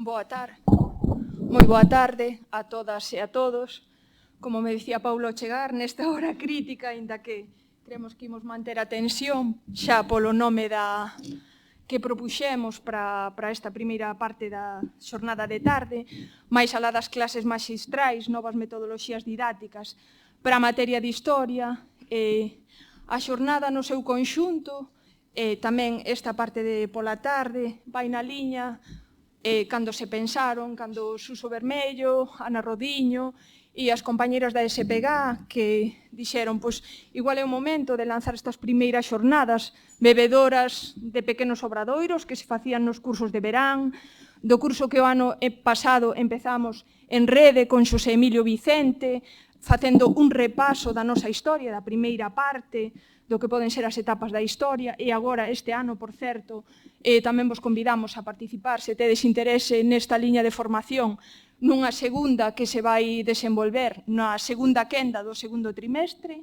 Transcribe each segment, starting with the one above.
Moi boa tarde a todas e a todos. Como me dicía Paulo ao chegar, nesta hora crítica, aínda que creemos que imos manter a tensión xa polo nome que propuxemos para esta primeira parte da xornada de tarde, máis alá das clases maxistrais, novas metodoloxías didácticas para a materia de historia, a xornada no seu conxunto, tamén esta parte de pola tarde, vai na liña cando se pensaron, cando Suso Bermello, Ana Rodiño e as compañeras da SPG que dixeron, pois, igual é o momento de lanzar estas primeiras xornadas bebedoras de pequenos obradoiros que se facían nos cursos de verán, do curso que o ano pasado empezamos en rede con Xosé Emilio Vicente, facendo un repaso da nosa historia, da primeira parte, do que poden ser as etapas da historia, e agora, este ano, por certo, tamén vos convidamos a participar, se tedes interese nesta liña de formación, nunha segunda que se vai desenvolver na segunda quenda do segundo trimestre,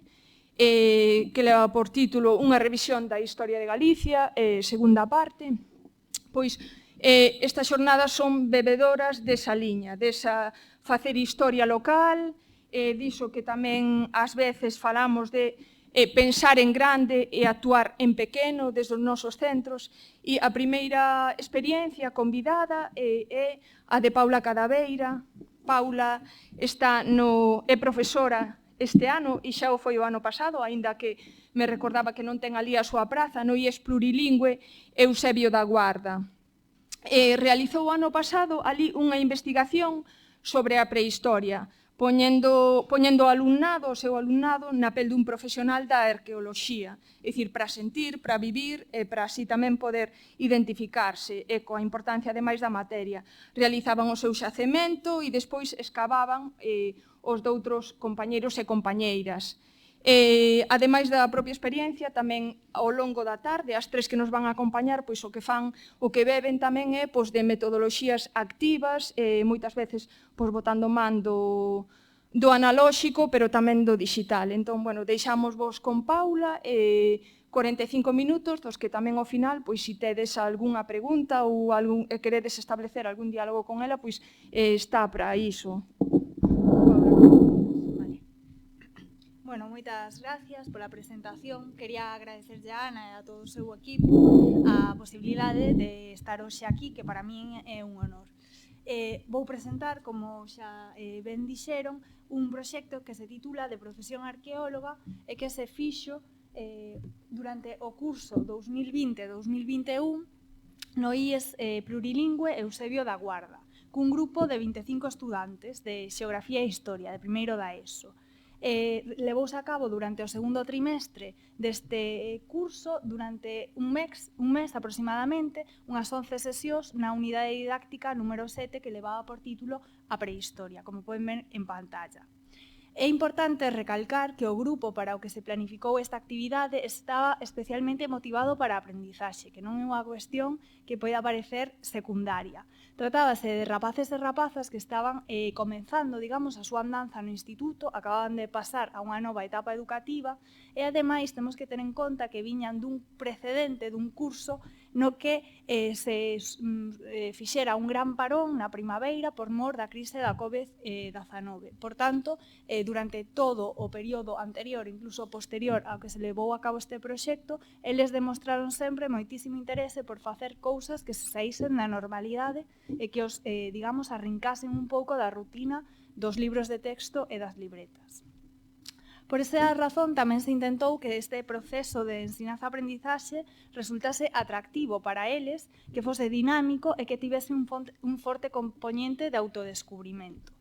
que leva por título Unha revisión da historia de Galicia, segunda parte. Pois, estas xornadas son bebedoras desa liña, desa facer historia local, diso que tamén ás veces falamos de pensar en grande e actuar en pequeno desde os nosos centros. E a primeira experiencia convidada é a de Paula Cadaveira. Paula é profesora este ano e xa o foi o ano pasado, aínda que me recordaba que non ten ali a súa praza, no IES Plurilingüe Eusebio da Guarda. Realizou o ano pasado ali unha investigación sobre a prehistoria, poñendo o seu alumnado na pel dun profesional da arqueoloxía, é dicir, para sentir, para vivir e para así tamén poder identificarse e coa importancia ademais da materia. Realizaban o seu xacemento e despois escavaban os doutros compañeiros e compañeiras. Ademais da propia experiencia, tamén ao longo da tarde, as tres que nos van a acompañar, pois o que beben tamén é de metodoloxías activas, moitas veces botando man do analóxico, pero tamén do digital. Entón, deixamos vos con Paula, 45 minutos, dos que tamén ao final, pois se tedes algunha pregunta ou queredes establecer algún diálogo con ela, pois está para iso. Bueno, moitas gracias pola presentación. Quería agradecerlle a Ana e a todo o seu equipo a posibilidade de estar hoxe aquí, que para min é un honor. Vou presentar, como xa ben dixeron, un proxecto que se titula De profesión arqueóloga e que se fixo durante o curso 2020-2021 no IES Plurilingüe Eusebio da Guarda, cun grupo de 25 estudantes de Xeografía e Historia, de primeiro da ESO. Levouse a cabo durante o segundo trimestre deste curso, durante un mes aproximadamente, unhas 11 sesións na unidade didáctica número 7 que levaba por título A Prehistoria, como poden ver en pantalla. É importante recalcar que o grupo para o que se planificou esta actividade estaba especialmente motivado para a aprendizaxe, que non é unha cuestión que poida parecer secundaria. Tratábase de rapaces e rapazas que estaban comenzando, digamos, a súa andanza no instituto, acababan de pasar a unha nova etapa educativa e, ademais, temos que ter en conta que viñan dun precedente dun curso no que se fixera un gran parón na primaveira por mor da crise da COVID-19. Por tanto, durante todo o período anterior, incluso posterior ao que se levou a cabo este proxecto, eles demostraron sempre moitísimo interese por facer cousas que se saísen da normalidade e que os, digamos, arrincasen un pouco da rutina dos libros de texto e das libretas. Por esa razón, tamén se intentou que este proceso de ensinanza-aprendizaxe resultase atractivo para eles, que fose dinámico e que tivese un forte componente de autodescubrimento.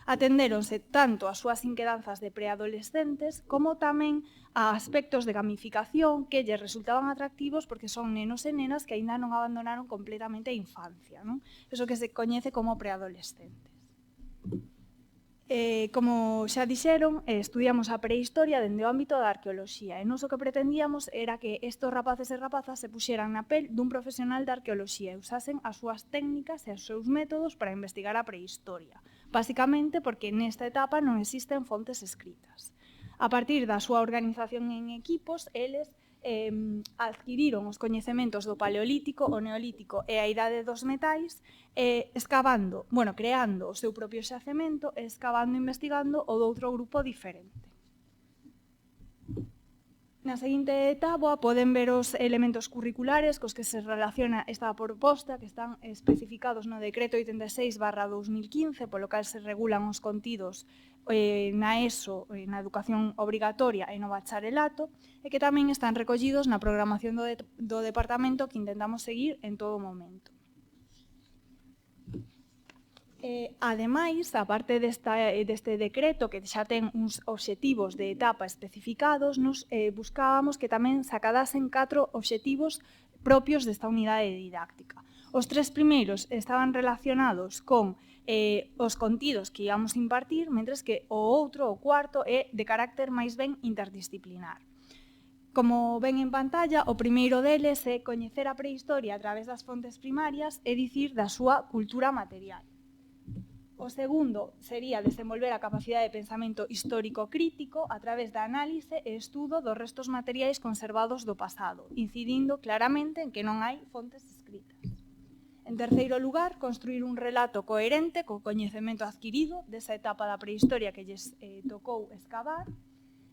Atendéronse tanto as súas inquedanzas de preadolescentes como tamén a aspectos de gamificación que lles resultaban atractivos porque son nenos e nenas que aínda non abandonaron completamente a infancia, non? Eso que se coñece como preadolescentes. Como xa dixeron, estudiamos a prehistoria dende o ámbito da arqueoloxía e nos o que pretendíamos era que estes rapaces e rapazas se puxeran na pel dun profesional da arqueoloxía e usasen as súas técnicas e os seus métodos para investigar a prehistoria, basicamente porque nesta etapa non existen fontes escritas. A partir da súa organización en equipos, eles adquiriron os coñecementos do Paleolítico, o Neolítico e a Idade dos Metais, creando o seu propio xacemento e escavando e investigando o doutro grupo diferente. Na seguinte táboa poden ver os elementos curriculares cos que se relaciona esta proposta, que están especificados no Decreto 86/2015, polo cal se regulan os contidos na ESO, na educación obrigatoria e no bacharelato, e que tamén están recollidos na programación do departamento que intentamos seguir en todo momento. Ademais, aparte deste decreto que xa ten uns obxectivos de etapa especificados, nos buscábamos que tamén sacadasen 4 obxectivos propios desta unidade didáctica. Os 3 primeiros estaban relacionados con os contidos que íamos impartir, mentres que o outro, o cuarto, é de carácter máis ben interdisciplinar. Como ven en pantalla, o primeiro deles é coñecer a prehistoria a través das fontes primarias, é dicir, da súa cultura material. O segundo sería desenvolver a capacidade de pensamento histórico-crítico a través da análise e estudo dos restos materiais conservados do pasado, incidindo claramente en que non hai fontes escritas. En terceiro lugar, construir un relato coherente co coñecemento adquirido desa etapa da prehistoria que lles tocou escavar.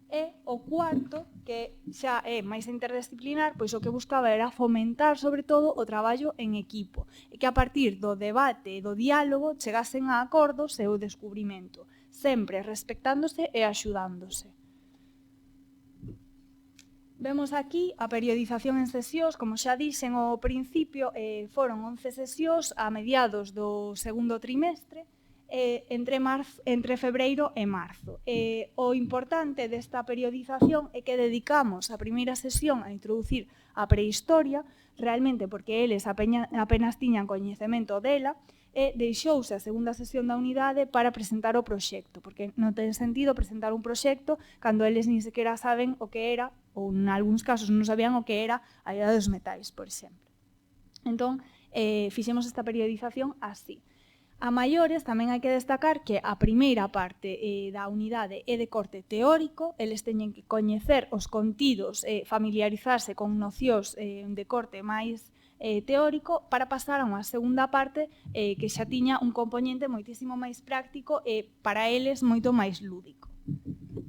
E o cuarto, que xa é máis interdisciplinar, pois o que buscaba era fomentar, sobre todo, o traballo en equipo, e que a partir do debate e do diálogo chegasen a acordos e o descubrimento, sempre respectándose e axudándose. Vemos aquí a periodización en sesións, como xa dixen ao principio, foron 11 sesións a mediados do segundo trimestre, entre febreiro e marzo. O importante desta periodización é que dedicamos a primeira sesión a introducir a prehistoria, realmente porque eles apenas tiñan coñecemento dela, e deixouse a segunda sesión da unidade para presentar o proxecto, porque non ten sentido presentar un proxecto cando eles nin sequera saben o que era, ou en algúns casos non sabían o que era a Idade dos Metais, por exemplo. Entón, fixemos esta periodización así. A maiores, tamén hai que destacar que a primeira parte da unidade é de corte teórico, eles teñen que coñecer os contidos e familiarizarse con nocións de corte máis teórico para pasar a unha segunda parte que xa tiña un componente moitísimo máis práctico e para eles moito máis lúdico.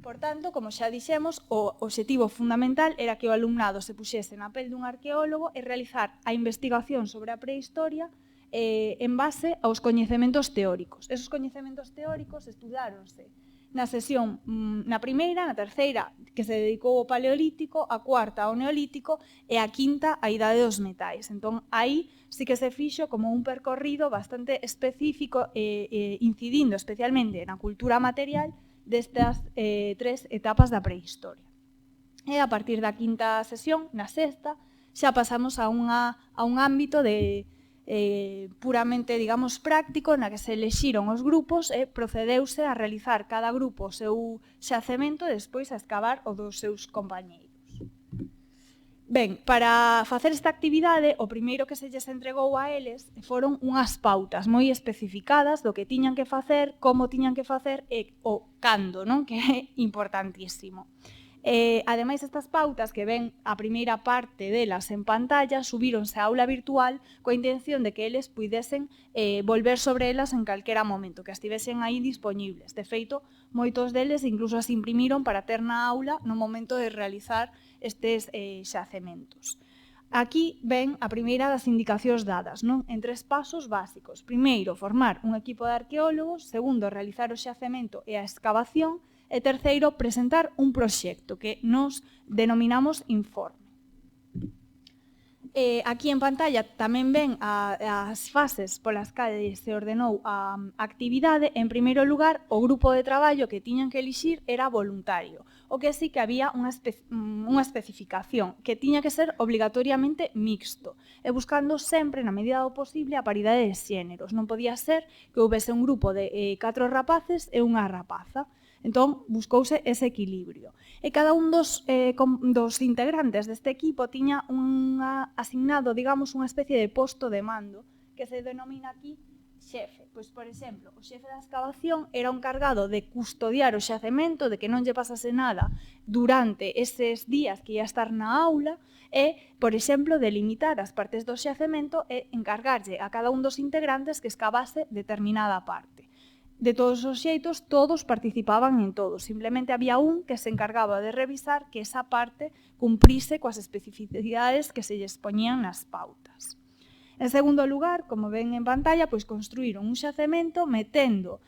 Por tanto, como xa dixemos, o obxectivo fundamental era que o alumnado se puxese na pel dun arqueólogo e realizar a investigación sobre a prehistoria en base aos coñecementos teóricos. Esos coñecementos teóricos estudáronse na sesión, na primeira, na terceira, que se dedicou ao Paleolítico, a cuarta ao Neolítico e a quinta a Idade dos Metais. Entón, aí sí que se fixo como un percorrido bastante específico incidindo especialmente na cultura material destas 3 etapas da prehistoria. E a partir da quinta sesión, na sexta, xa pasamos a un ámbito de puramente, digamos, práctico, na que se elexiron os grupos e procedeuse a realizar cada grupo o seu xacemento e despois a escavar o dos seus compañeiros. Ben, para facer esta actividade, o primeiro que se lles entregou a eles foron unhas pautas moi especificadas do que tiñan que facer, como tiñan que facer e o cando, non? Que é importantísimo. Ademais, estas pautas que ven a primeira parte delas en pantalla subíronse á aula virtual coa intención de que eles puidesen volver sobre elas en calquera momento, que estivesen aí disponibles. De feito, moitos deles incluso as imprimiron para ter na aula no momento de realizar estes xacementos. Aquí ven a primeira das indicacións dadas, non? En 3 pasos básicos. Primeiro, formar un equipo de arqueólogos. Segundo, realizar o xacemento e a excavación. E terceiro, presentar un proxecto que nos denominamos informe. Aquí en pantalla tamén ven as fases polas cales se ordenou a actividade. En primeiro lugar, o grupo de traballo que tiñan que elixir era voluntario, o que sí que había unha especificación, que tiña que ser obligatoriamente mixto, e buscando sempre, na medida do posible, a paridade de xéneros. Non podía ser que houvese un grupo de 4 rapaces e unha rapaza. Entón, buscouse ese equilibrio. E cada un dos integrantes deste equipo tiña asignado, digamos, unha especie de posto de mando, que se denomina aquí xefe. Pois, por exemplo, o xefe da excavación era o encargado de custodiar o xacemento, de que non lle pasase nada durante eses días que ia estar na aula e, por exemplo, de limitar as partes do xacemento e encargarlle a cada un dos integrantes que excavase determinada parte. De todos os xeitos, todos participaban en todo. Simplemente había un que se encargaba de revisar que esa parte cumprise coas especificidades que se lles poñían nas pautas. En segundo lugar, como ven en pantalla, pois construíron un xacemento metendo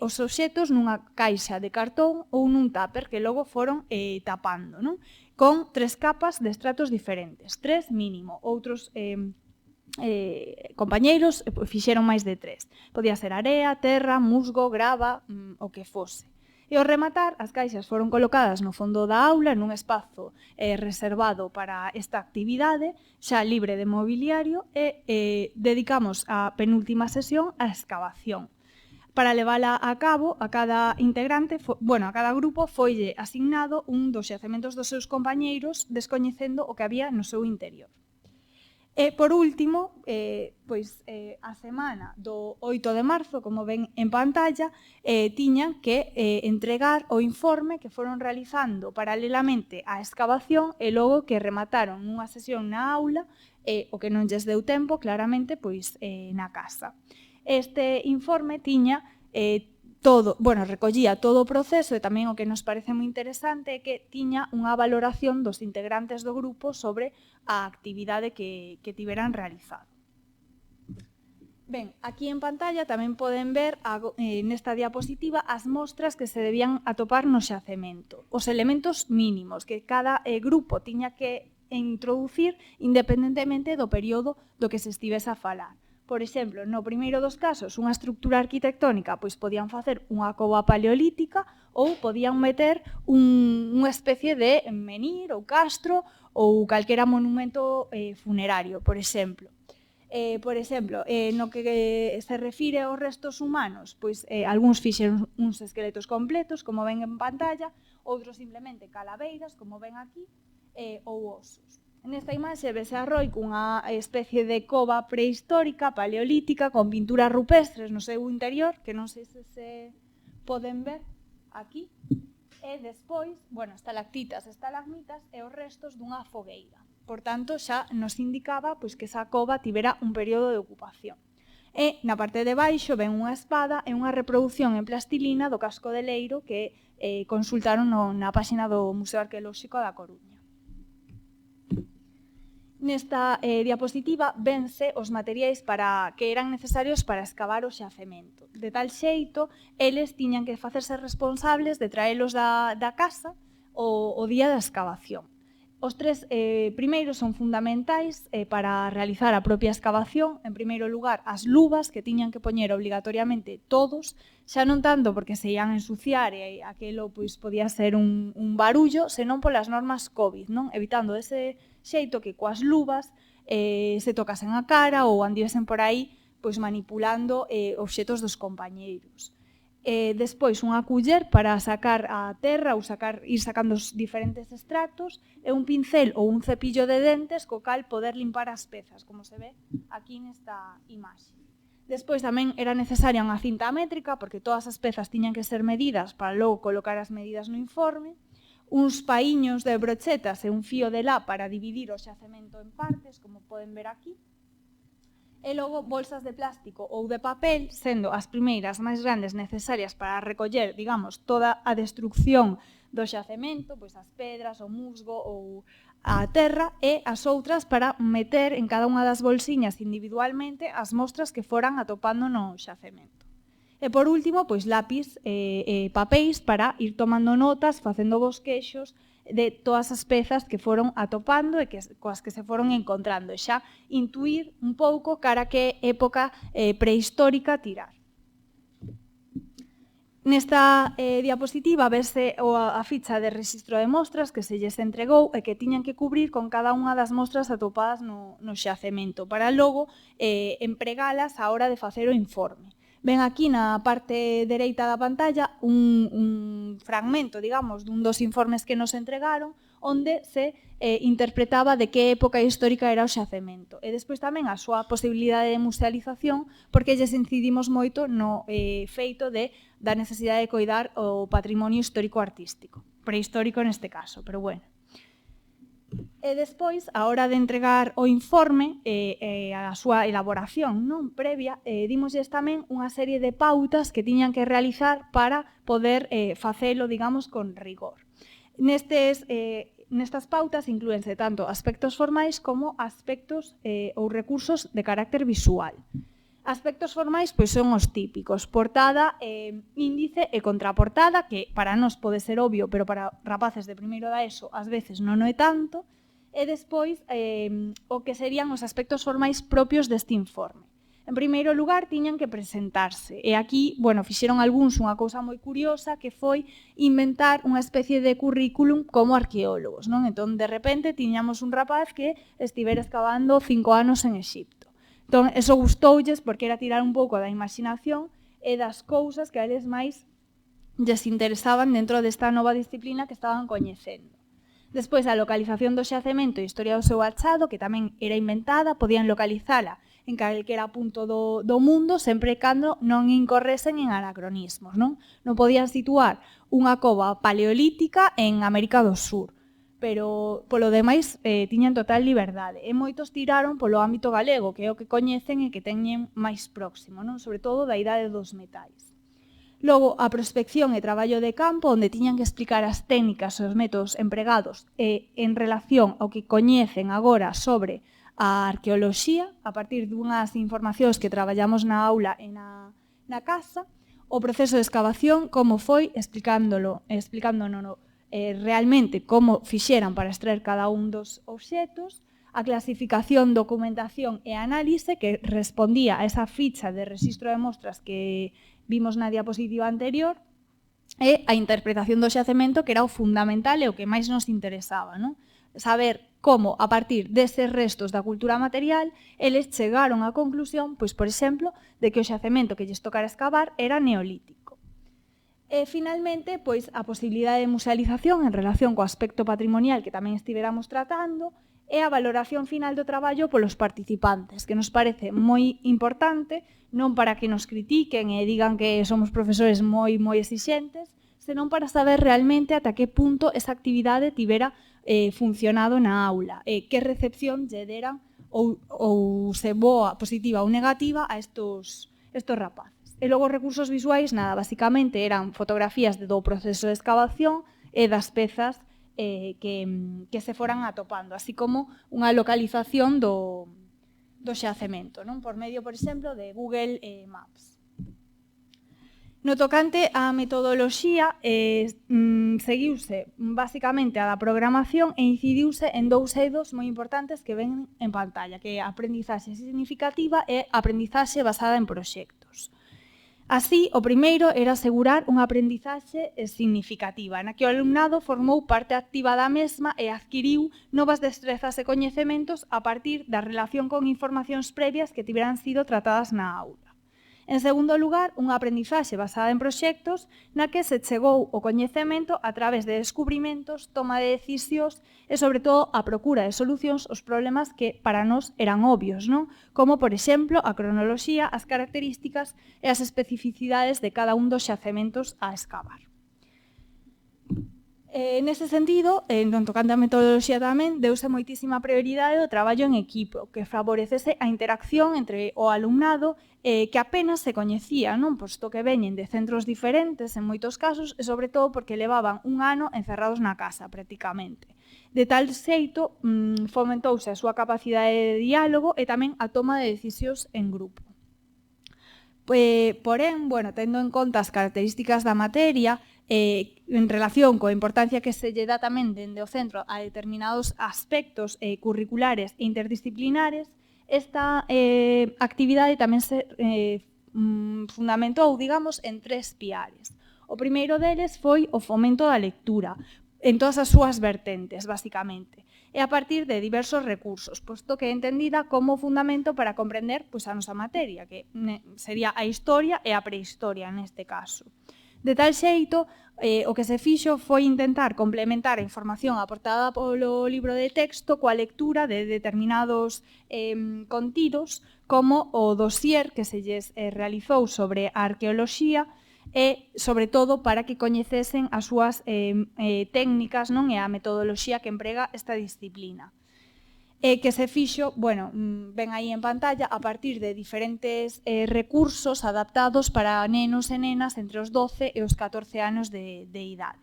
os obxetos nunha caixa de cartón ou nun tupper que logo foron tapando, non? Con 3 capas de estratos diferentes, 3 mínimo, outros compañeiros fixeron máis de 3. Podía ser area, terra, musgo, grava, o que fose. E ao rematar, as caixas foron colocadas no fondo da aula nun espazo reservado para esta actividade, xa libre de mobiliario, e dedicamos a penúltima sesión á excavación. Para levala a cabo, a cada integrante, a cada grupo foille asignado un dos xacementos dos seus compañeiros, descoñecendo o que había no seu interior. E, por último, a semana do 8 de marzo, como ven en pantalla, tiñan que entregar o informe que foron realizando paralelamente á excavación e logo que remataron nunha sesión na aula, o que non lles deu tempo, claramente, na casa. Este informe tiña recollía todo o proceso e tamén o que nos parece moi interesante é que tiña unha valoración dos integrantes do grupo sobre a actividade que tiveran realizado. Ben, aquí en pantalla tamén poden ver nesta diapositiva as mostras que se debían atopar no xacemento, os elementos mínimos que cada grupo tiña que introducir independentemente do período do que se estivese a falar. Por exemplo, no primeiro dos casos, unha estructura arquitectónica, pois podían facer unha cova paleolítica ou podían meter unha especie de menhir ou castro ou calquera monumento funerario, por exemplo. No que se refire aos restos humanos, pois algúns fixeron uns esqueletos completos, como ven en pantalla, outros simplemente calaveiras, como ven aquí, ou osos. Nesta imaxe vese a Roi cunha especie de cova prehistórica, paleolítica, con pinturas rupestres no seu interior, que non sei se poden ver aquí, e despois, estalactitas, estalagmitas e os restos dunha fogueira. Por tanto, xa nos indicaba que esa cova tivera un período de ocupación. E na parte de baixo ven unha espada e unha reproducción en plastilina do casco de Leiro que consultaron na páxina do Museo Arqueolóxico da Coruña. Nesta diapositiva vense os materiais que eran necesarios para excavar o xacemento. De tal xeito, eles tiñan que facerse responsables de traelos da casa o día da excavación. Os 3 primeiros son fundamentais para realizar a propia excavación. En primeiro lugar, as luvas que tiñan que poñer obligatoriamente todos, xa non tanto porque se ian ensuciar e aquilo podía ser un barullo, senón polas normas COVID, non? Evitando ese xeito que coas luvas se tocasen a cara ou andivesen por aí manipulando obxetos dos compañeiros. Despois unha culler para sacar a terra ou ir sacando os diferentes estratos e un pincel ou un cepillo de dentes co cal poder limpar as pezas, como se ve aquí nesta imaxe. Despois tamén era necesaria unha cinta métrica porque todas as pezas tiñan que ser medidas para logo colocar as medidas no informe, uns paíños de brochetas e un fío de lá para dividir o xacemento en partes, como poden ver aquí, e logo bolsas de plástico ou de papel, sendo as primeiras máis grandes necesarias para recoller, digamos, toda a destrucción do xacemento, as pedras, o musgo ou a terra, e as outras para meter en cada unha das bolsiñas individualmente as mostras que foran atopando no xacemento. E por último, lápis e papéis para ir tomando notas, facendo bosquexos de todas as pezas que foron atopando e coas que se foron encontrando, e xa intuir un pouco cara que época prehistórica tirar. Nesta diapositiva vese a ficha de rexistro de mostras que se lles entregou e que tiñan que cubrir con cada unha das mostras atopadas no xacemento para logo empregalas á hora de facer o informe. Ven aquí na parte dereita da pantalla un fragmento, digamos, dun dos informes que nos entregaron, onde se interpretaba de que época histórica era o xacemento. E despois tamén a súa posibilidade de musealización, porque lles incidimos moito no feito da necesidade de coidar o patrimonio histórico-artístico. Prehistórico neste caso, pero bueno. E despois, a hora de entregar o informe, a súa elaboración non previa, dimosles tamén unha serie de pautas que tiñan que realizar para poder facelo, digamos, con rigor. Nestas pautas inclúense tanto aspectos formais como aspectos ou recursos de carácter visual. Aspectos formais pois son os típicos, portada, índice e contraportada, que para nós pode ser obvio, pero para rapaces de primeiro da ESO ás veces non o é tanto, e despois o que serían os aspectos formais propios deste informe. En primeiro lugar, tiñan que presentarse, e aquí, bueno, fixeron algúns unha cousa moi curiosa, que foi inventar unha especie de currículum como arqueólogos, non? Entón, de repente, tiñamos un rapaz que estivera excavando 5 anos en Exipto. Entón, eso gustoulles porque era tirar un pouco da imaginación e das cousas que a eles máis lles interesaban dentro desta nova disciplina que estaban coñecendo. Despois, a localización do xacemento e historia do seu achado, que tamén era inventada, podían localizala en calquera punto do mundo, sempre e cando non incorresen en anacronismos, non? Non podían situar unha cova paleolítica en América do Sur, pero polo demais tiñan total liberdade. E moitos tiraron polo ámbito galego, que é o que coñecen e que teñen máis próximo, non? Sobre todo da idade dos metais. Logo, a prospección e traballo de campo, onde tiñan que explicar as técnicas e os métodos empregados en relación ao que coñecen agora sobre a arqueoloxía, a partir dunhas informacións que traballamos na aula e na casa, o proceso de excavación, como foi, explicándonos realmente como fixeran para extraer cada un dos obxetos, a clasificación, documentación e análise que respondía a esa ficha de rexistro de mostras que vimos na diapositiva anterior, e a interpretación do xacemento, que era o fundamental e o que máis nos interesaba, non? Saber como, a partir deses restos da cultura material, eles chegaron á conclusión, pois, por exemplo, de que o xacemento que lles tocara excavar era neolítico. E, finalmente, pois, a posibilidade de musealización en relación co aspecto patrimonial que tamén estiveramos tratando e a valoración final do traballo polos participantes, que nos parece moi importante, non para que nos critiquen e digan que somos profesores moi exixentes, senón para saber realmente ata que punto esa actividade tivera funcionado na aula, que recepción lle deran ou se boa, positiva ou negativa a estos rapaces. E logo, recursos visuais, nada, basicamente eran fotografías do proceso de excavación e das pezas que se foran atopando, así como unha localización do xacemento, non? Por medio, por exemplo, de Google Maps. No tocante á metodoloxía, seguiuse basicamente a da programación e incidiuse en dous eidos moi importantes que ven en pantalla, que é a aprendizaxe significativa e a aprendizaxe basada en proxectos. Así, o primeiro era asegurar unha aprendizaxe significativa, na que o alumnado formou parte activa da mesma e adquiriu novas destrezas e coñecementos a partir da relación con informacións previas que tiveran sido tratadas na aula. En segundo lugar, unha aprendizaxe basada en proxectos na que se chegou o coñecemento a través de descubrimentos, toma de decisións e, sobre todo, a procura de solucións aos problemas que para nós eran obvios, non? Como, por exemplo, a cronoloxía, as características e as especificidades de cada un dos xacementos a escavar. Nese sentido, tocante a metodoloxía tamén, deuse moitísima prioridade ao traballo en equipo, que favorecese a interacción entre o alumnado que apenas se coñecía, non? Posto que veñen de centros diferentes en moitos casos e sobre todo porque levaban un ano encerrados na casa, prácticamente. De tal xeito, fomentouse a súa capacidade de diálogo e tamén a toma de decisións en grupo. Porén, tendo en conta as características da materia, en relación coa importancia que se lle dá tamén dende o centro a determinados aspectos curriculares e interdisciplinares, esta actividade tamén se fundamentou, digamos, en 3 piares. O primeiro deles foi o fomento da lectura, en todas as súas vertentes, basicamente, e a partir de diversos recursos, posto que é entendida como fundamento para comprender a nosa materia, que sería a historia e a prehistoria neste caso. De tal xeito, o que se fixo foi intentar complementar a información aportada polo libro de texto coa lectura de determinados contidos, como o dossier que se lles realizou sobre a arqueoloxía e, sobre todo, para que coñecesen as súas técnicas, non, e a metodoloxía que emprega esta disciplina. Que se fixo, bueno, ven aí en pantalla, a partir de diferentes recursos adaptados para nenos e nenas entre os 12 e os 14 anos de idade.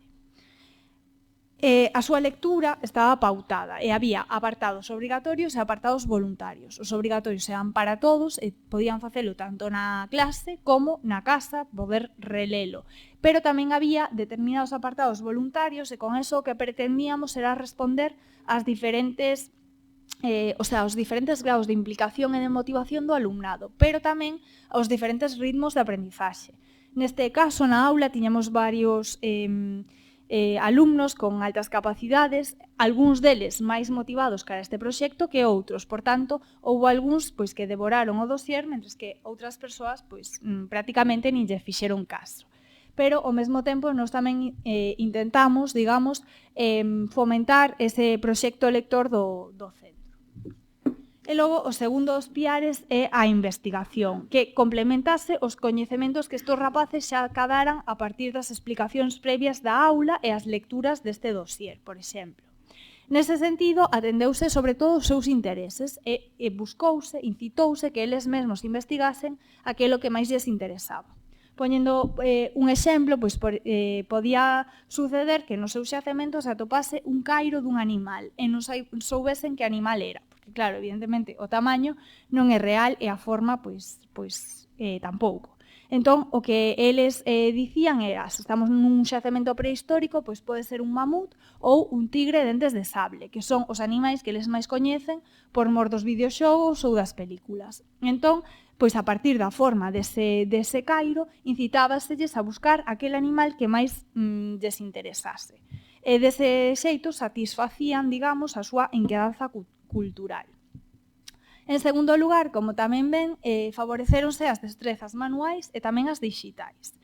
A súa lectura estaba pautada e había apartados obrigatorios e apartados voluntarios. Os obrigatorios eran para todos e podían facelo tanto na clase como na casa, poder relelo. Pero tamén había determinados apartados voluntarios e con eso o que pretendíamos era responder ás diferentes os diferentes graus de implicación e de motivación do alumnado, pero tamén aos diferentes ritmos de aprendizaxe. Neste caso, na aula, tiñamos varios alumnos con altas capacidades, algúns deles máis motivados cara a este proxecto que outros. Por tanto, houve algúns que devoraron o dossier, mentres que outras persoas prácticamente nin lle fixeron caso. Pero, ao mesmo tempo, nós tamén intentamos, digamos, fomentar ese proxecto lector do centro. E logo, os segundos piares é a investigación, que complementase os coñecementos que estes rapaces xa acadaran a partir das explicacións previas da aula e as lecturas deste dossier, por exemplo. Nese sentido, atendeuse sobre todo os seus intereses e buscouse, incitouse que eles mesmos investigasen aquilo que máis lles interesaba. Poñendo un exemplo, podía suceder que no seu xacemento se atopase un cairo dun animal e non soubesen que animal era. Porque, claro, evidentemente, o tamaño non é real e a forma, tampouco. Entón, o que eles dicían era, se estamos nun xacemento prehistórico, pode ser un mamut ou un tigre de dentes de sable, que son os animais que eles máis coñecen por mor dos videoxogos ou das películas. Entón, a partir da forma dese cairo, incitábaselles a buscar aquel animal que máis lles interesase. E dese xeito satisfacían, digamos, a súa inquedanza cultural. En segundo lugar, como tamén ven, favorecéronse as destrezas manuais e tamén as digitais.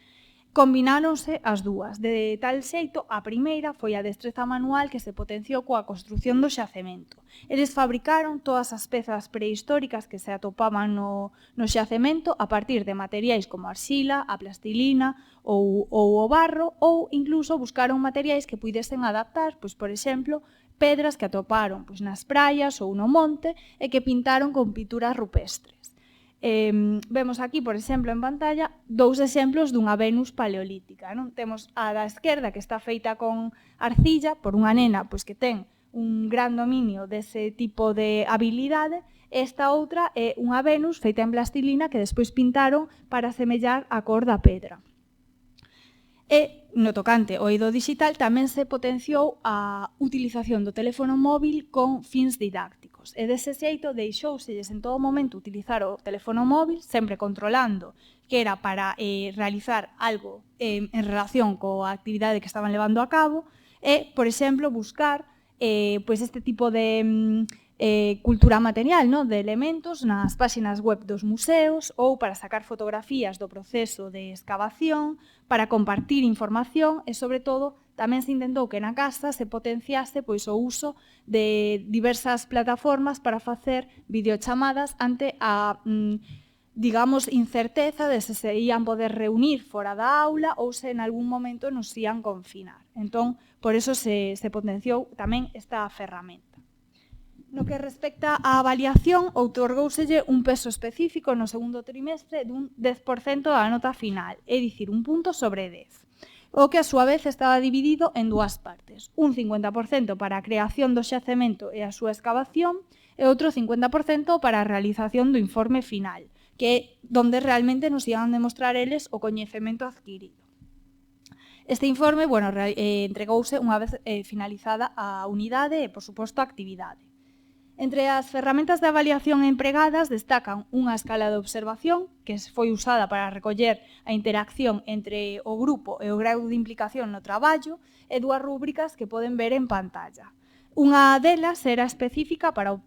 Combináronse as dúas. De tal xeito, a primeira foi a destreza manual que se potenciou coa construción do xacemento. Eles fabricaron todas as pezas prehistóricas que se atopaban no xacemento a partir de materiais como a arxila, a plastilina ou o barro, ou incluso buscaron materiais que puidesen adaptar, por exemplo, pedras que atoparon nas praias ou no monte e que pintaron con pinturas rupestres. Vemos aquí, por exemplo, en pantalla, dous exemplos dunha Venus paleolítica. Temos a da esquerda, que está feita con arcilla por unha nena que ten un gran dominio dese tipo de habilidade. Esta outra é unha Venus feita en plastilina que despois pintaron para semellar a cor da pedra. E, no tocante ao eido digital, tamén se potenciou a utilización do teléfono móvil con fins didácticos. E dese xeito deixóuselles en todo momento utilizar o teléfono móvil, sempre controlando que era para realizar algo en relación coa actividade que estaban levando a cabo e, por exemplo, buscar este tipo de cultura material, de elementos nas páxinas web dos museos ou para sacar fotografías do proceso de excavación, para compartir información e, sobre todo, tamén se intentou que na casa se potenciase o uso de diversas plataformas para facer videochamadas ante a, digamos, incerteza de se ían poder reunir fora da aula ou se en algún momento nos ían confinar. Entón, por eso se potenciou tamén esta ferramenta. No que respecta á avaliación, outorgouselle un peso específico no segundo trimestre dun 10% da nota final, é dicir, un punto sobre 10. O que, a súa vez, estaba dividido en dúas partes. Un 50% para a creación do xacemento e a súa excavación e outro 50% para a realización do informe final, que é donde realmente nos iban demostrar eles o coñecemento adquirido. Este informe, entregouse unha vez finalizada a unidade e, por suposto, a actividade. Entre as ferramentas de avaliación empregadas destacan unha escala de observación que foi usada para recoller a interacción entre o grupo e o grau de implicación no traballo e dúas rúbricas que poden ver en pantalla. Unha delas era específica para o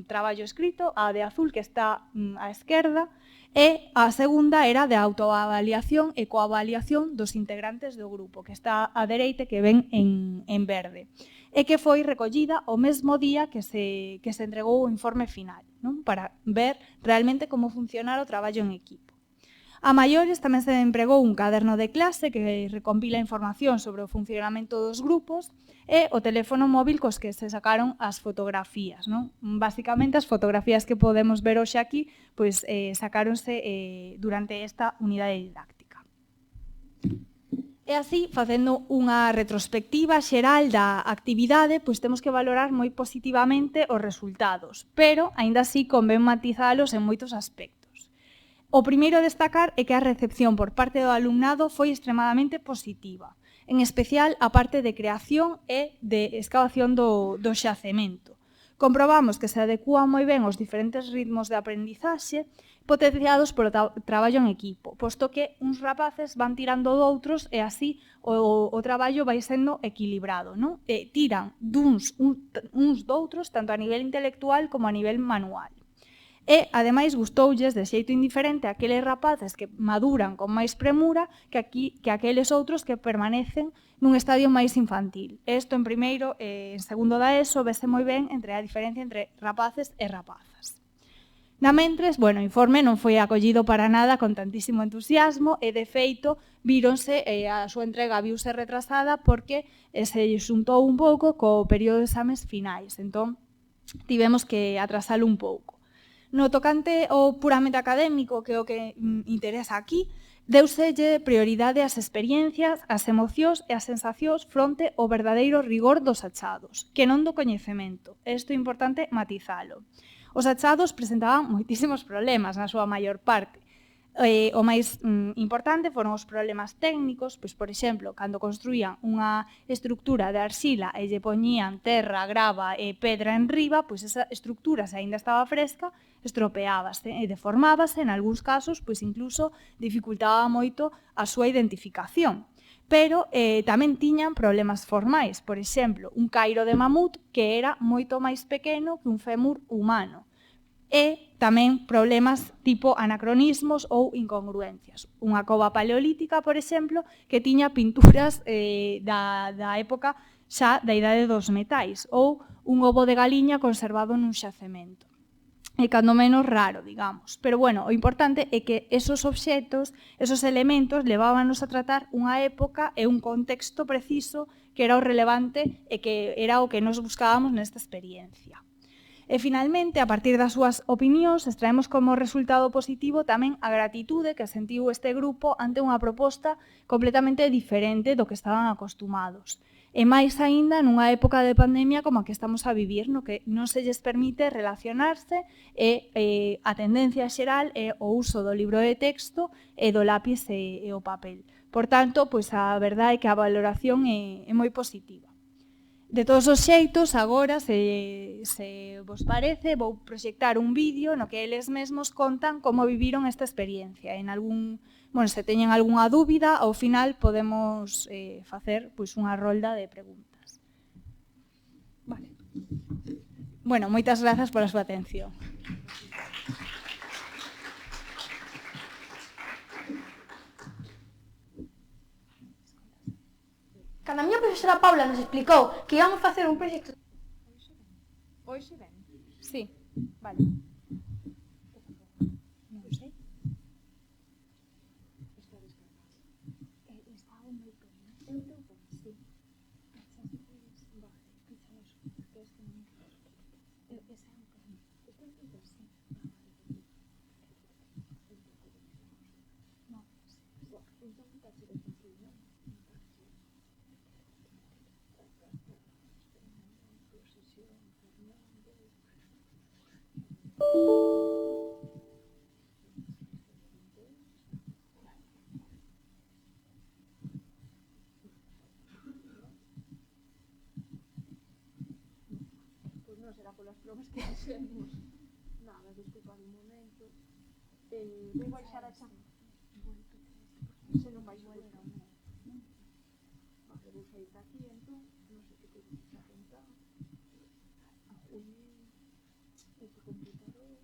traballo escrito, a de azul que está á esquerda, e a segunda era de autoavaliación e coavaliación dos integrantes do grupo, que está á dereita que ven en verde, e que foi recollida o mesmo día que se entregou o informe final, non? Para ver realmente como funcionar o traballo en equipo. A maiores tamén se empregou un caderno de clase que recompila información sobre o funcionamento dos grupos e o teléfono móvil cos que se sacaron as fotografías, non? Básicamente, as fotografías que podemos ver hoxe aquí pois, sacáronse durante esta unidade didáctica. E así, facendo unha retrospectiva xeral da actividade, pois temos que valorar moi positivamente os resultados, pero, aínda así, convén matizalos en moitos aspectos. O primeiro a destacar é que a recepción por parte do alumnado foi extremadamente positiva, en especial a parte de creación e de excavación do xacemento. Comprobamos que se adecúan moi ben os diferentes ritmos de aprendizaxe potenciados polo traballo en equipo, posto que uns rapaces van tirando doutros e así o traballo vai sendo equilibrado, non? E tiran uns doutros tanto a nivel intelectual como a nivel manual. E, ademais, gustoulles de xeito indiferente aqueles rapaces que maduran con máis premura que aqueles outros que permanecen nun estadio máis infantil. Isto en primeiro e en segundo da ESO vese moi ben entre a diferencia entre rapaces e rapazas. Na mentres, o informe non foi acollido para nada con tantísimo entusiasmo e, de feito, víronse a súa entrega viuse retrasada porque se xuntou un pouco co período de exames finais. Entón, tivemos que atrasalo un pouco. No tocante ao puramente académico, que é o que interesa aquí, deuselle prioridade ás experiencias, ás emocións e ás sensacións fronte ao verdadeiro rigor dos achados, que non do coñecemento. Isto é importante matizalo. Os achados presentaban moitísimos problemas na súa maior parte. O máis importante foron os problemas técnicos, pois, por exemplo, cando construían unha estructura de arxila e lle poñían terra, grava e pedra en riba, pois esa estructura, se aínda estaba fresca, estropeábase e deformábase, en algúns casos, pois incluso dificultaba moito a súa identificación. Pero tamén tiñan problemas formais, por exemplo, un cairo de mamut que era moito máis pequeno que un fémur humano. E tamén problemas tipo anacronismos ou incongruencias. Unha cova paleolítica, por exemplo, que tiña pinturas da época xa da idade dos metais, ou un ovo de galiña conservado nun xacemento. E cando menos raro, digamos. Pero, o importante é que esos obxetos, esos elementos, levábanos a tratar unha época e un contexto preciso que era o relevante e que era o que nos buscábamos nesta experiencia. E, finalmente, a partir das súas opinións, extraemos como resultado positivo tamén a gratitude que sentiu este grupo ante unha proposta completamente diferente do que estaban acostumados. E máis aínda nunha época de pandemia como a que estamos a vivir, no que non se lles permite relacionarse e a tendencia xeral é o uso do libro de texto e do lápiz e o papel. Por tanto, pois a verdade é que a valoración é moi positiva. De todos os xeitos, agora, se vos parece, vou proxectar un vídeo no que eles mesmos contan como viviron esta experiencia. Se teñen algunha dúbida, ao final podemos facer unha rolda de preguntas. Moitas grazas pola súa atención. Cando a miña profesora Paula nos explicou que íbamos facer un proxecto... Hoxe ben? Sí, vale. Non sei. será polas probas que fixemos. Nada, desculpa un momento. Vou baixar a chama. Se non vais volver ao meu. Vale, vou sair daqui, entón, non sei que teño que apuntar. A Julio, este computador.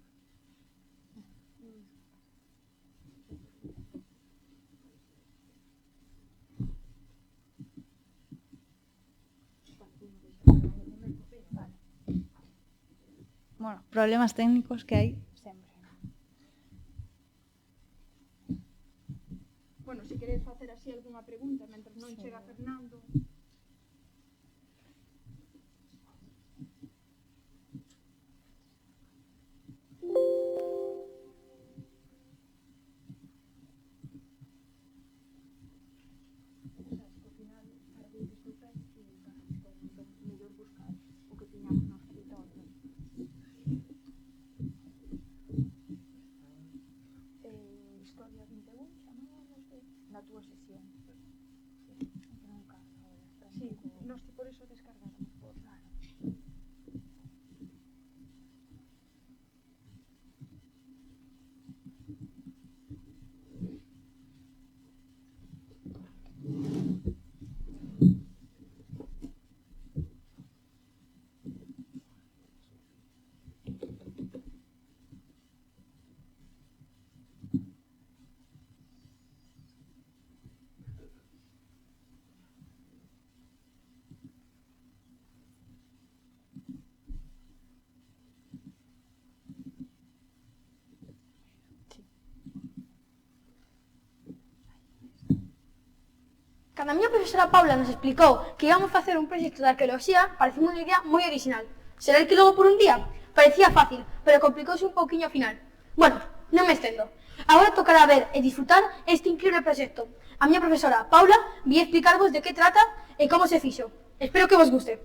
Bueno, problemas técnicos que hai sempre. Bueno, se queredes facer así algunha pregunta, mentre non chega Fernando. Na túa sesión. Sí, nós por eso descargáramos por claro. Cando a miña profesora Paula nos explicou que íbamos a facer un proxecto de arqueoloxía, pareceu unha idea moi original. Ser arqueólogo por un día parecía fácil, pero complicouse un pouquiño ao final. Bueno, non me estendo. Agora tocará ver e disfrutar este increíble proxecto. A miña profesora Paula vi explicarvos de que trata e como se fixo. Espero que vos guste.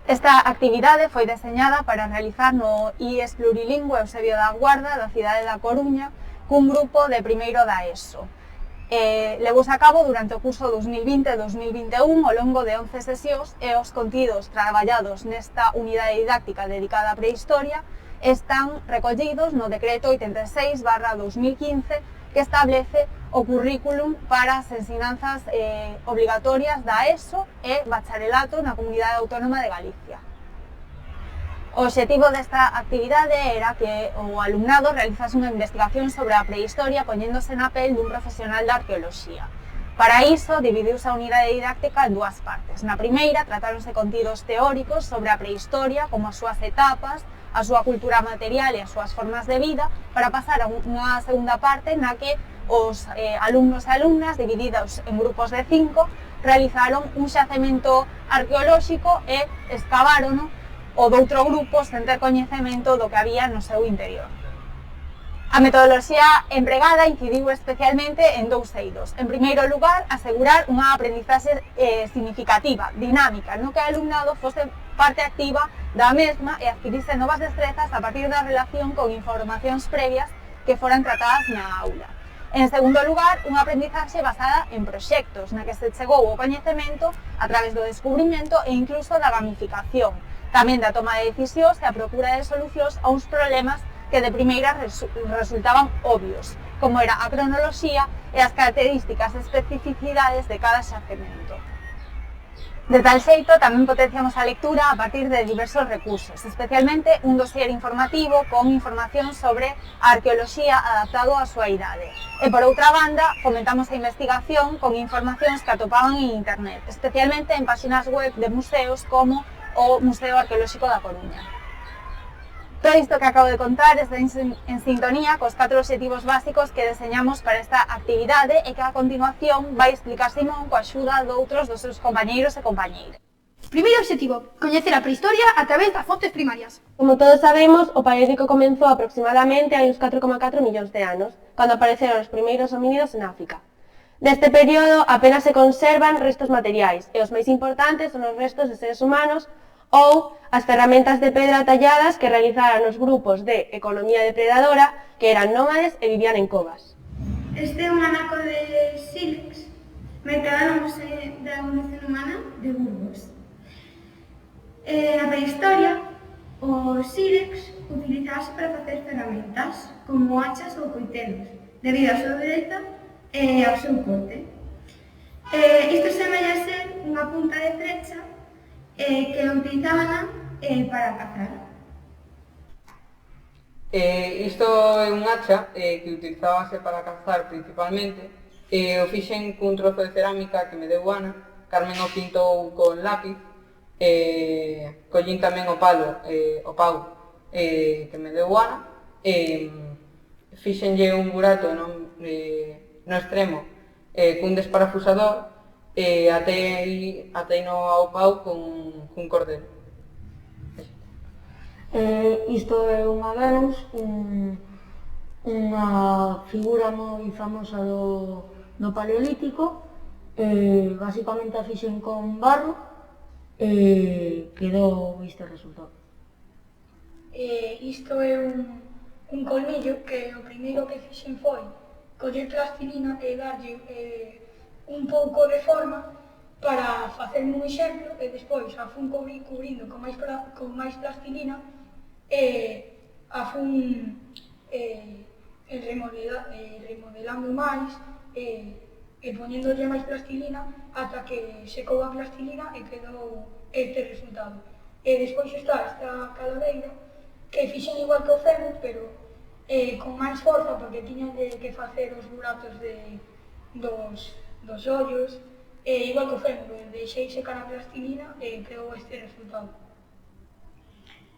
Esta actividade foi deseñada para realizar no IES Plurilingüe Eusebio da Guarda da cidade da Coruña cun grupo de primeiro da ESO. Levouse a cabo durante o curso 2020-2021 ao longo de 11 sesións e os contidos traballados nesta unidade didáctica dedicada á prehistoria están recollidos no decreto 86/2015 que establece o currículum para as ensinanzas obligatorias da ESO e bacharelato na Comunidade Autónoma de Galicia. O obxectivo desta actividade era que o alumnado realizase unha investigación sobre a prehistoria poñéndose na pel dun profesional da arqueoloxía. Para iso, dividiuse a unidade didáctica en dúas partes. Na primeira, tratáronse contidos teóricos sobre a prehistoria, como as súas etapas, a súa cultura material e as súas formas de vida, para pasar a unha segunda parte na que os alumnos e alumnas, divididos en grupos de 5, realizaron un xacemento arqueolóxico e escavárono o doutro grupo sen ter coñecemento do que había no seu interior. A metodoloxía empregada incidiu especialmente en dous eidos. En primeiro lugar, asegurar unha aprendizaxe significativa, dinámica, no que o alumnado fose parte activa da mesma e adquirise novas destrezas a partir da relación con informacións previas que foran tratadas na aula. En segundo lugar, unha aprendizaxe basada en proxectos, na que se chegou ao coñecemento a través do descubrimento e incluso da gamificación, tamén da toma de decisións e a procura de solucións a uns problemas que de primeira resultaban obvios, como era a cronoloxía e as características e especificidades de cada xacemento. De tal xeito, tamén potenciamos a lectura a partir de diversos recursos, especialmente un dossier informativo con información sobre a arqueoloxía adaptado á súa idade. E por outra banda, fomentamos a investigación con informacións que atopaban en internet, especialmente en páxinas web de museos como o Museo Arqueolóxico da Coruña. Todo isto que acabo de contar está en sintonía cos 4 obxectivos básicos que deseñamos para esta actividade e que a continuación vai explicar Simón coa axuda doutros dos seus compañeiros e compañeiras. Primeiro obxectivo, coñecer a prehistoria a través das fontes primarias. Como todos sabemos, o Paleolítico comenzou aproximadamente hai uns 4,4 millóns de anos, cando apareceron os primeiros homínidos en África. Deste período apenas se conservan restos materiais e os máis importantes son os restos de seres humanos ou as ferramentas de pedra talladas que realizaran os grupos de economía depredadora que eran nómades e vivían en covas. Este é un anaco de sílex, mercado no Museo da Evolución Humana de Burgos. Na prehistoria, o sílex utilizábase para facer ferramentas, como hachas ou coitelos, debido á súa dureza e ao seu corte. Isto semella ser unha punta de flecha que utilizaban para cazar. Isto é un hacha que utilizábase para cazar principalmente. O fixen cun trozo de cerámica que me deu Ana. Carmen o pintou con lápiz. Collín tamén o pau que me deu Ana. Fixenlle un burato no extremo cun desparafusador e ateino ao pau cun cordel. Isto é unha Venus, unha figura moi famosa do Paleolítico. Basicamente a fixen con barro e quedou este resultado. Isto é un colmillo que o primeiro que fixen foi coller plastilina e darlle un pouco de forma para facerme un exemplo e despois a fun cubrindo con máis plastilina e a fun remodelando máis e poñéndolle máis plastilina ata que secou a plastilina e quedou este resultado. E despois está esta calaveira que fixen igual que o fémur, pero con máis forza porque tiñan que facer os buratos dos ollos, igual que o fémur, deixei secar a plastilina e quedou este resultado.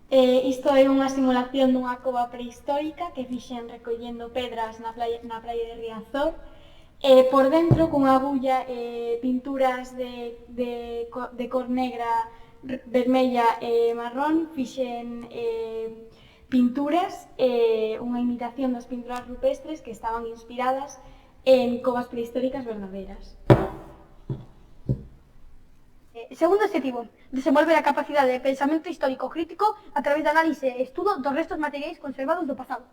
Isto é unha simulación dunha cova prehistórica que fixen recollendo pedras na praia de Riazor. Por dentro, cunha agulla, pinturas de cor negra, vermella e marrón, fixen pinturas, unha imitación das pinturas rupestres que estaban inspiradas en covas prehistóricas verdadeiras. Segundo objetivo, desenvolver a capacidade de pensamento histórico crítico a través de análise e estudo dos restos materiais conservados do pasado.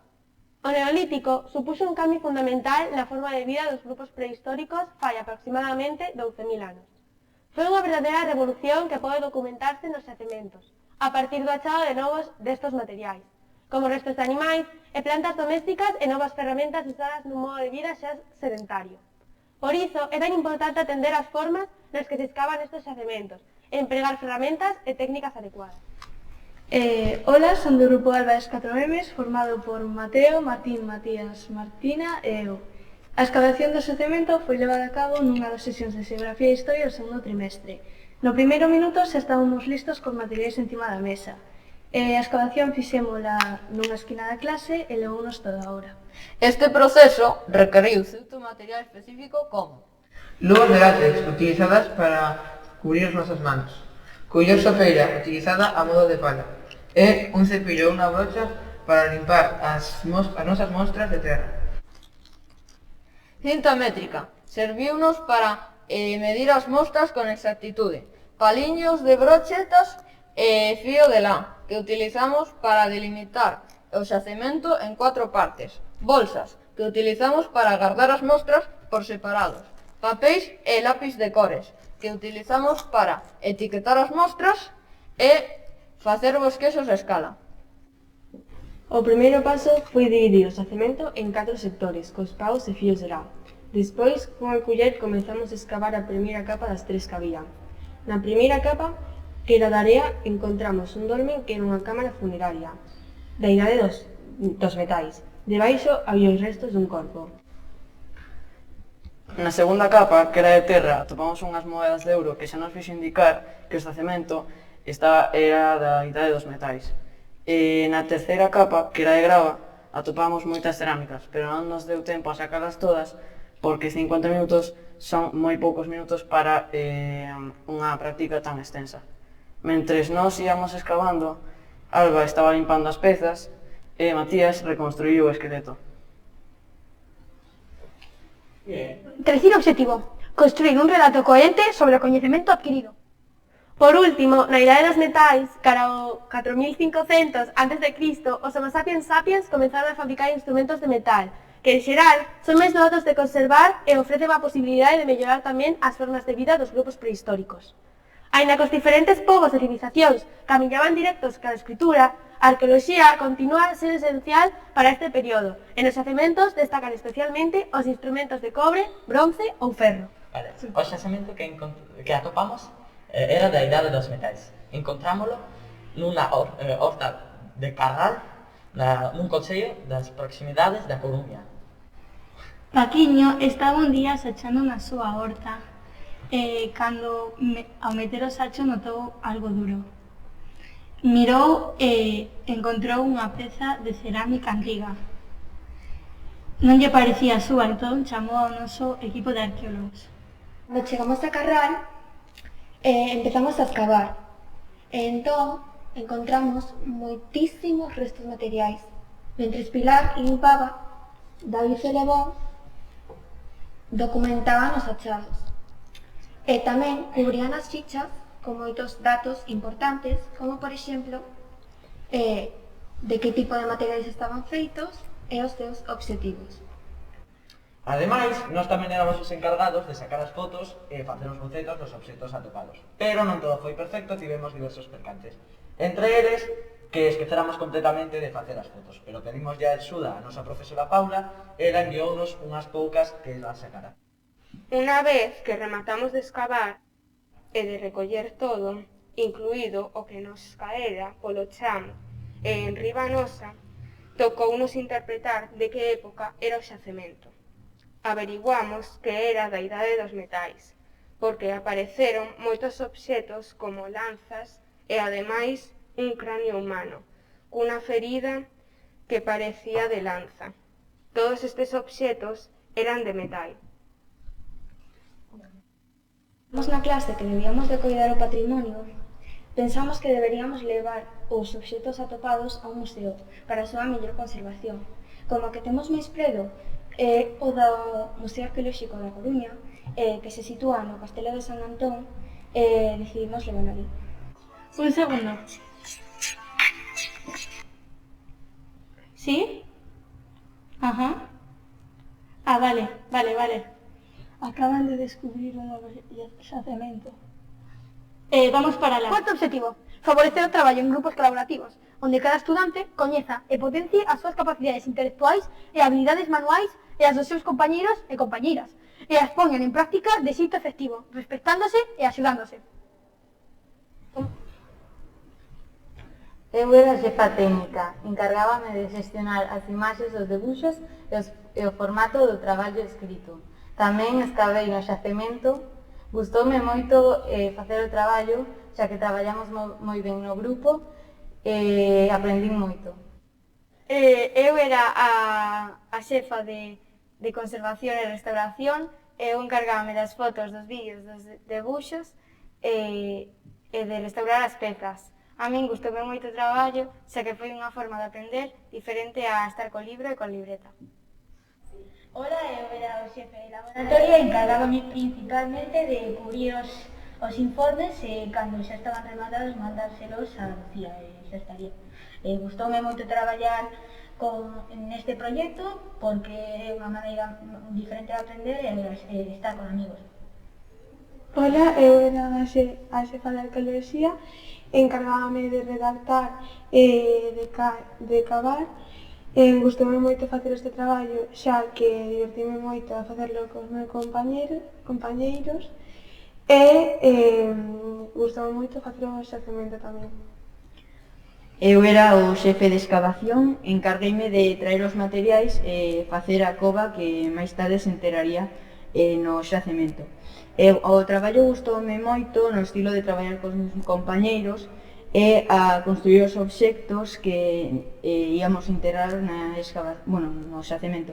O Neolítico supuxo un cambio fundamental na forma de vida dos grupos prehistóricos fai aproximadamente 12.000 anos. Foi unha verdadeira revolución que pode documentarse nos xacementos, a partir do achado de novos destos materiais, como restos de animais e plantas domésticas e novas ferramentas usadas nun modo de vida xa sedentario. Por iso, é tan importante atender as formas nas que se escavan estes xacementos e empregar ferramentas e técnicas adecuadas. Ola, son do grupo Alba das 4Ms, formado por Mateo, Martín, Matías, Martina e eu. A escavación do xacemento foi levada a cabo nunha das sesións de Xeografía e Historia do segundo trimestre. No primeiro minuto xa estábamos listos con materiais encima da mesa. A escavación fixémola nunha esquina da clase e levounos toda a hora. Este proceso requeriu certo material específico como luvas de látex utilizadas para cubrir as nosas manos, culler sopera utilizada a modo de pala e un cepillo ou unha brocha para limpar as nosas mostras de terra. cinta métrica. Serviunos para medir as mostras con exactitude. Paliños de brochetas e fío de lã que utilizamos para delimitar o xacemento en 4 partes. Bolsas que utilizamos para guardar as mostras por separados. Papéis e lápis de cores que utilizamos para etiquetar as mostras e facer bosquexos a escala. O primeiro paso foi dividir o xacemento en 4 sectores, cos paus e fíos de lã. Despois, cunha culler, comezamos a escavar a primeira capa das 3 que había. Na primeira capa, que era da area, encontramos un dolmen que era unha cámara funeraria, da idade dos metais. Debaixo había os restos dun corpo. Na segunda capa, que era de terra, atopamos unhas moedas de euro que xa nos fixo indicar que o xacemento era da idade dos metais. E na terceira capa, que era de grava, atopamos moitas cerámicas, pero non nos deu tempo a sacalas todas porque 50 minutos son moi poucos minutos para unha práctica tan extensa. Mentres nós íamos excavando, Alba estaba limpando as pezas e Matías reconstruiu o esqueleto. Terceiro objetivo, construir un relato coherente sobre o coñecemento adquirido. Por último, na idade dos metais, cara ao 4500 a.C., os Homo sapiens sapiens comenzaron a fabricar instrumentos de metal, que en xeral son máis doados de conservar e ofrecen a posibilidade de mellorar tamén as formas de vida dos grupos prehistóricos. Aínda que os diferentes povos e civilizacións camiñaban directos cara a escritura, a arqueoloxía continúa a ser esencial para este período, e nos xacementos destacan especialmente os instrumentos de cobre, bronce ou ferro. Vale, o xacemento que atopamos era da idade dos metais. Encontrámolo nunha horta de Carral, nun concello das proximidades da Coruña. Paquiño estaba un día sachando na súa horta e cando ao meter o sacho notou algo duro. Mirou e encontrou unha peza de cerámica antiga. Non lle parecía súa, entón chamou ao noso equipo de arqueólogos. Cando chegamos a Carral, empezamos a escavar. E entón encontramos moitísimos restos materiais. Mentres Pilar limpaba, David e Lebón documentaban os achados. E tamén cubrían as fichas con moitos datos importantes, como por exemplo de que tipo de materiais estaban feitos e os seus obxectivos. Ademais, nós tamén éramos os encargados de sacar as fotos e facer os bocetos dos obxectos atopados. Pero non todo foi perfecto, tivemos diversos percantes. Entre eles, que esqueceramos completamente de facer as fotos, pero pedimos ya axuda a nosa profesora Paula e ela enviounos unhas poucas que las sacara. Unha vez que rematamos de excavar e de recoller todo, incluído o que nos caera polo chan e en riba nosa, tocounos interpretar de que época era o xacemento. Averiguamos que era da idade dos metais, porque apareceron moitos obxetos como lanzas e ademais un cráneo humano, cunha ferida que parecía de lanza. Todos estes obxetos eran de metal. Na clase que debíamos de coidar o patrimonio, pensamos que deberíamos levar os obxetos atopados a un museo para a súa mellor conservación. Como que temos máis predo o do Museo Arqueolóxico da Coruña, que se sitúa no Castelo de San Antón, decidimos levar ali. Un segundo. ¿Sí? Ajá. Ah, vale. Acaban de descubrir un novo xacemento. Vamos para lá. Cuarto objetivo, favorecer o traballo en grupos colaborativos, onde cada estudante coñeza e potencie as súas capacidades intelectuais e habilidades manuais e as dos seus compañeiros e compañeiras, e as poñan en práctica de xeito efectivo, respectándose e axudándose. Eu era xefa técnica, encargábame de xestionar as imaxes dos debuxos e o formato do traballo escrito. Tamén escavei no xacemento, gustoume moito facer o traballo, xa que traballamos moi ben no grupo e aprendín moito. Eu era a xefa de conservación e restauración, eu encargábame das fotos, dos vídeos, dos debuxos e de restaurar as pezas. A min gustoume moito o traballo, xa que foi unha forma de aprender diferente a estar co libro e con libreta. Ola, eu era o xefe de laboratorio e encargábame principalmente de cubrir os informes e cando xa estaban rematados mandárselos a Lucía e xa estaría. Gustoume moito traballar neste proxecto porque é unha maneira diferente de aprender e estar con amigos. Ola, eu era a xefa de arqueoloxía, encargábame de redactar e de cavar. Gustoume moito facer este traballo, xa que divertime moito a facerlo cos meus compañeiros e gustoume moito facer o xacemento tamén. Eu era o xefe de excavación, encargueime de traer os materiais e facer a cova que máis tarde se enteraría no xacemento. O traballo gustoume moito no estilo de traballar cos meus compañeiros e a construir os obxectos que íamos enterar no xacemento.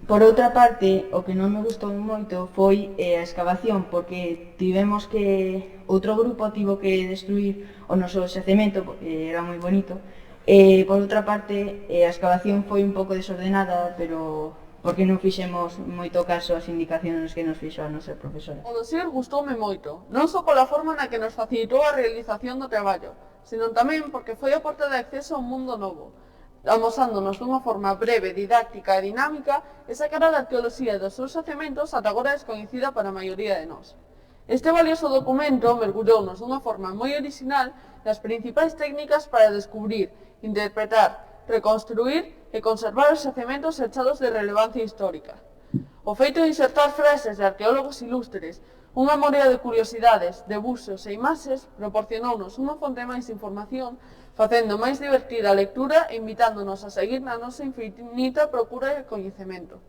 Por outra parte, o que non me gustou moito foi a excavación, porque tivemos que outro grupo tivo que destruir o noso xacemento, porque era moi bonito, e por outra parte a excavación foi un pouco desordenada, pero porque non fixemos moito caso ás indicacións que nos fixo a nosa profesora. O dossier gustoume moito, non só pola forma na que nos facilitou a realización do traballo, senón tamén porque foi a porta de acceso a un mundo novo, amosándonos dunha forma breve, didáctica e dinámica esa cara da arqueoloxía e dos seus xacementos ata agora descoñecida para a maioría de nós. Este valioso documento mergullounos dunha forma moi orixinal nas principais técnicas para descubrir, interpretar, reconstruir e conservar os xacementos achados de relevancia histórica. O feito de insertar frases de arqueólogos ilustres, unha morea de curiosidades, debuxos e imaxes proporcionounos unha fonte máis de información, facendo máis divertida a lectura e invitándonos a seguir na nosa infinita procura de coñecemento.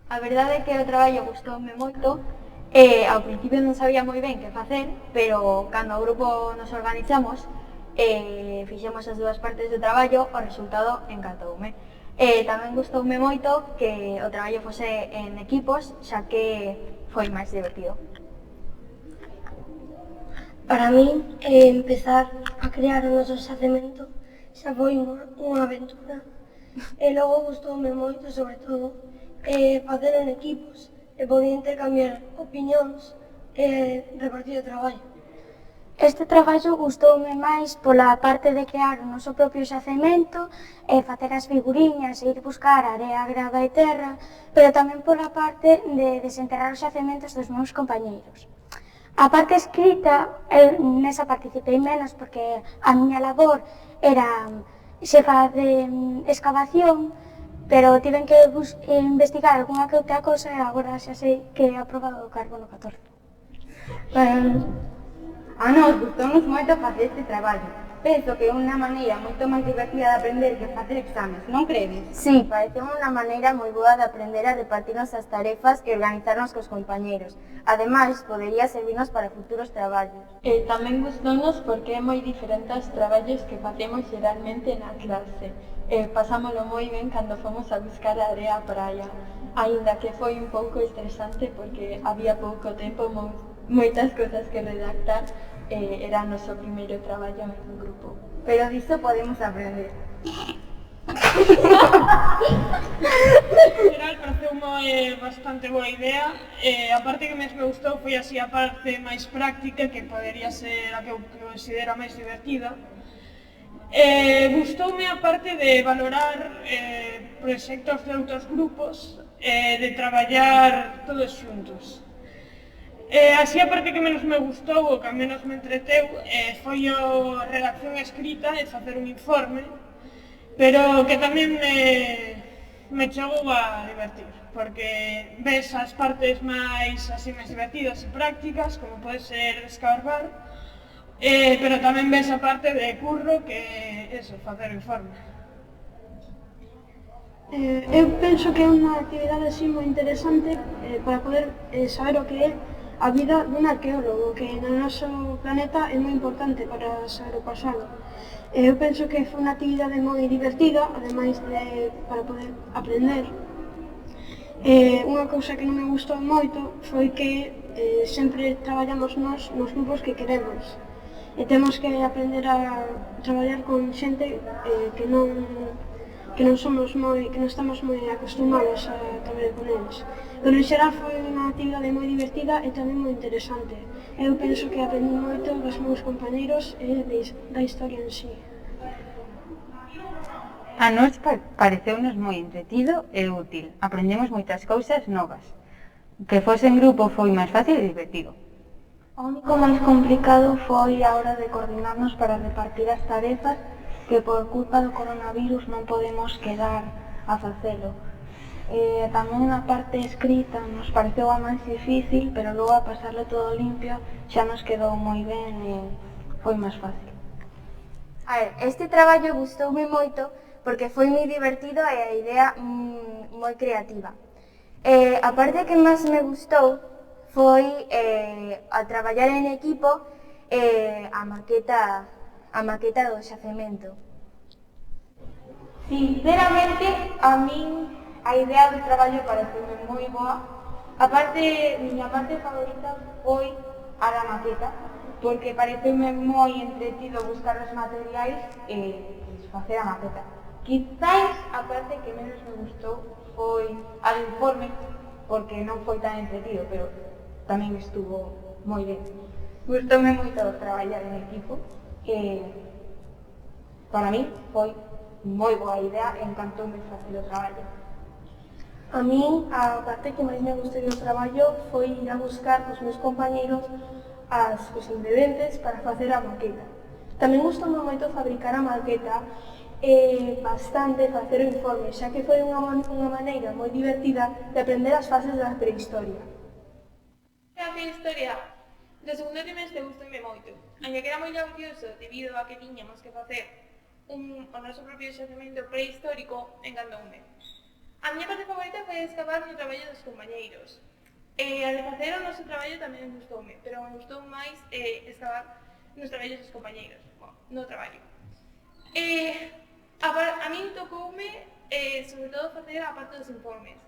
A verdade é que o traballo gustoume moito. Ao principio non sabía moi ben que facer, pero cando o grupo nos organizamos fixemos as dúas partes do traballo, o resultado encantoume. Tamén gustoume moito que o traballo fose en equipos, xa que foi máis divertido. Para min, empezar a crear o noso xacemento xa foi unha aventura. E logo gustoume moito, sobre todo, facer en equipos e poder intercambiar opinións e repartir o traballo. Este traballo gustoume máis pola parte de crear o noso propio xacemento e facer as figuriñas e ir buscar area, grava e terra, pero tamén pola parte de desenterrar os xacementos dos meus compañeiros. A parte escrita, nesa participei menos porque a miña labor era xefa de escavación, pero tiven que investigar algunha que outra cosa e agora xa sei que he aprobado o carbono 14. A nós gustounos moito facer este traballo. Penso que é unha maneira moito máis divertida de aprender que facer exames, non credes? Sí, pareceu unha maneira moi boa de aprender a repartirnos as tarefas e organizarnos cos compañeiros. Ademais, podería servirnos para futuros traballos. Tamén gustounos porque é moi diferente aos traballos que facemos xeralmente na clase. Pasámolo moi ben cando fomos a buscar a area á praia, aínda que foi un pouco estresante porque había pouco tempo, moitas cousas que redactar, era o noso primeiro traballo en grupo. Pero disso podemos aprender. En geral, pareceume bastante boa idea. A parte que máis me gustou foi así a parte máis práctica, que podería ser a que eu considero a máis divertida. Gustoume a parte de valorar proxectos de outros grupos, de traballar todos xuntos. Así a parte que menos me gustou, o que menos me entreteu, foi a redacción escrita e facer un informe, pero que tamén me chegou a divertir, porque ves as partes máis divertidas e prácticas, como pode ser escarbar, pero tamén ves a parte de curro que é facer o informe. Eu penso que é unha actividade así moi interesante para poder saber o que é a vida dun arqueólogo, que no noso planeta é moi importante para saber o pasado. Eu penso que foi unha actividade moi divertida, ademais para poder aprender. Unha cousa que non me gustou moito foi que sempre traballamos nos grupos que queremos. E temos que aprender a traballar con xente que non estamos moi acostumados a traballar con eles. Pero en xeral foi unha actividade moi divertida e tamén moi interesante. Eu penso que aprendi moito dos meus compañeiros e da historia en sí. A nós pareceunos moi entretido e útil. Aprendemos moitas cousas novas. Que fose en grupo foi máis fácil e divertido. O único máis complicado foi a hora de coordinarnos para repartir as tarefas, que por culpa do coronavirus non podemos quedar a facelo. Tamén a parte escrita nos pareceu a máis difícil, pero logo a pasarlo todo limpio xa nos quedou moi ben e foi máis fácil. Este traballo gustoume moito porque foi moi divertido e a idea moi creativa. A parte que máis me gustou foi a traballar en equipo a maqueta do xacemento. Sinceramente, a min a idea do traballo pareceume moi boa. Miña parte favorita foi a da maqueta, porque pareceume moi entretido buscar os materiais e facer a maqueta. Quizás a parte que menos me gustou foi a do informe, porque non foi tan entretido, pero tamén estuvo moi ben. Gustoume moito traballar en equipo e para mí foi moi boa idea e encantoume facer o traballo. A min, a parte que máis me gustou do traballo foi ir a buscar cos meus compañeiros os ingredientes para facer a maqueta. Tamén gustoume moito fabricar a maqueta e bastante facer o informe, xa que foi unha maneira moi divertida de aprender as fases da prehistoria. A prehistoria do segundo trimestre gustoume moito, aínda que era moi laborioso debido a que tiñamos que facer o noso propio xacemento prehistórico, encantoume. A miña parte favorita foi escavar no traballo dos compañeiros. A de facer o noso traballo tamén gustoume, pero me gustou máis escavar nos traballos dos compañeiros, no traballo. A min tocoume, sobre todo, facer a parte dos informes.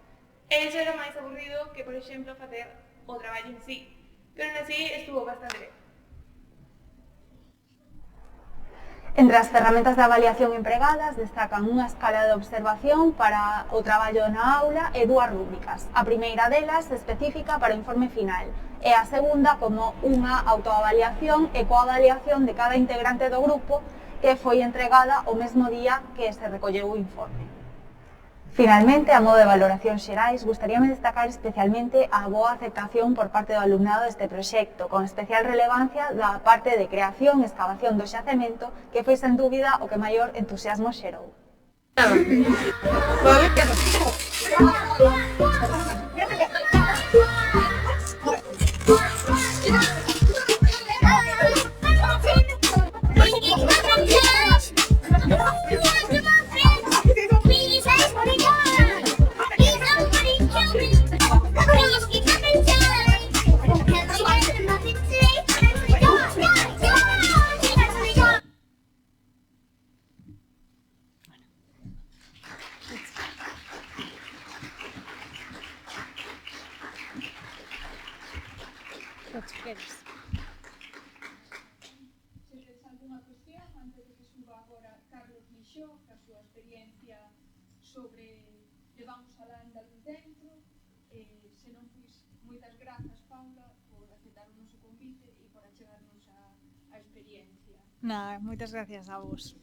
Eso era máis aburrido que, por exemplo, facer o traballo en sí, pero en así estuvo bastante ben. Entre as ferramentas de avaliación empregadas destacan unha escala de observación para o traballo na aula e dúas rúbricas. A primeira delas específica para o informe final e a segunda como unha autoavaliación e coavaliación de cada integrante do grupo que foi entregada o mesmo día que se recolleu o informe. Finalmente, a modo de valoracións xerais, gustaríame destacar especialmente a boa aceptación por parte do alumnado deste proxecto, con especial relevancia da parte de creación e excavación do xacemento, que foi sen dúbida o que maior entusiasmo xerou. Sobre levamos alanda luz dentro, se non pois moitas grazas, Paula, por aceptar o noso convite e por achegarnos a experiencia. Nada, moitas gracias a vos.